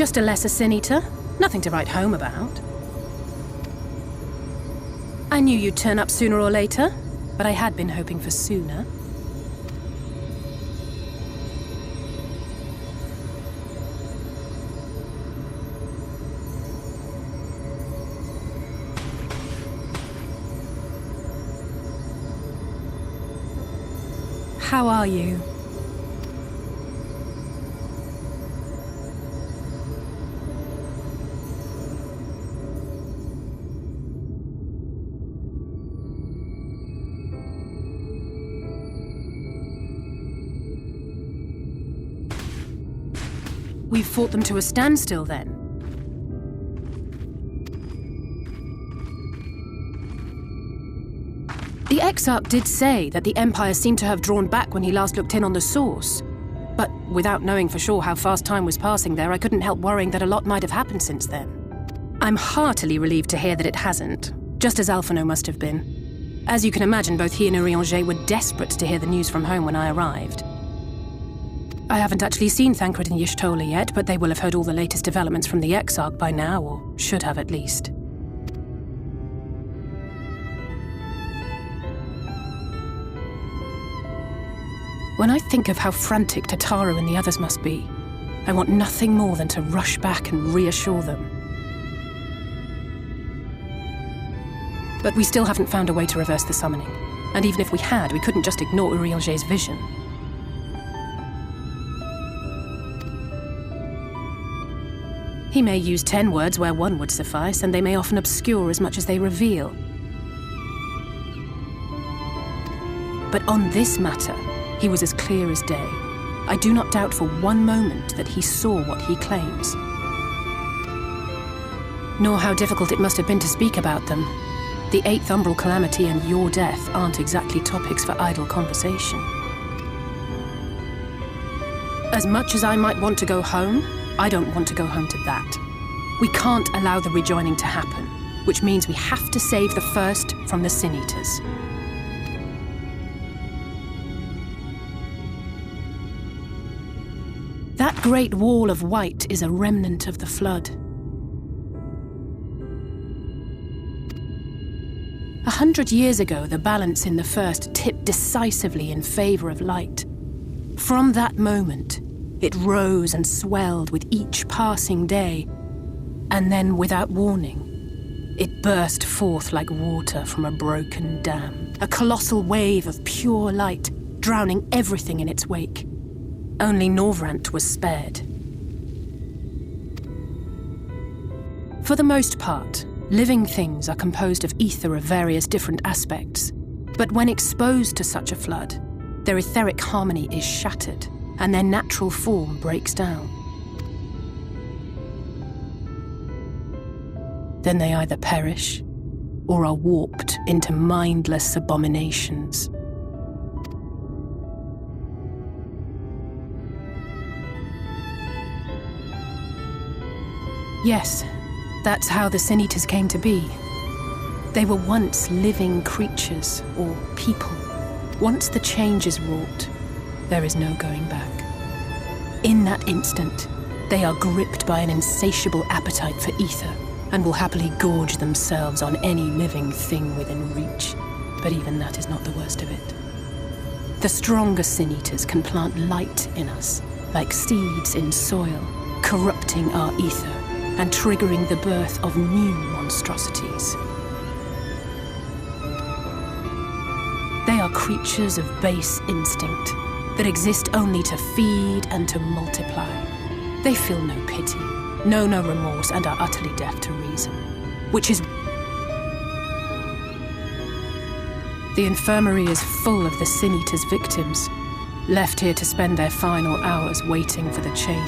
Just a lesser sin eater. Nothing to write home about. I knew you'd turn up sooner or later, but I had been hoping for sooner. How are you? We've fought them to a standstill, then. The Exarch did say that the Empire seemed to have drawn back when he last looked in on the source. But without knowing for sure how fast time was passing there, I couldn't help worrying that a lot might have happened since then. I'm heartily relieved to hear that it hasn't, just as Alphino must have been. As you can imagine, both he and Urianger were desperate to hear the news from home when I arrived. I haven't actually seen Thancred and Y'shtola yet, but they will have heard all the latest developments from the Exarch by now, or should have at least. When I think of how frantic Tataru and the others must be, I want nothing more than to rush back and reassure them. But we still haven't found a way to reverse the summoning. And even if we had, we couldn't just ignore Urianger's vision. He may use 10 words where 1 would suffice, and they may often obscure as much as they reveal. But on this matter, he was as clear as day. I do not doubt for one moment that he saw what he claims. Nor how difficult it must have been to speak about them. The 8th Umbral Calamity and your death aren't exactly topics for idle conversation. As much as I might want to go home, I don't want to go home to that. We can't allow the rejoining to happen, which means we have to save the first from the Sin Eaters. That great wall of white is a remnant of the flood. 100 years ago, the balance in the first tipped decisively in favor of light. From that moment, it rose and swelled with each passing day, and then, without warning, it burst forth like water from a broken dam, a colossal wave of pure light, drowning everything in its wake. Only Norvrant was spared. For the most part, living things are composed of ether of various different aspects, but when exposed to such a flood, their etheric harmony is shattered, and their natural form breaks down. Then they either perish, or are warped into mindless abominations. Yes, that's how the Sin Eaters came to be. They were once living creatures, or people. Once the change is wrought, there is no going back. In that instant, they are gripped by an insatiable appetite for ether, and will happily gorge themselves on any living thing within reach. But even that is not the worst of it. The stronger Sin Eaters can plant light in us, like seeds in soil, corrupting our ether, and triggering the birth of new monstrosities. They are creatures of base instinct that exist only to feed and to multiply. They feel no pity, know no remorse, and are utterly deaf to reason. Which is... The infirmary is full of the Sin Eaters' victims, left here to spend their final hours waiting for the chain.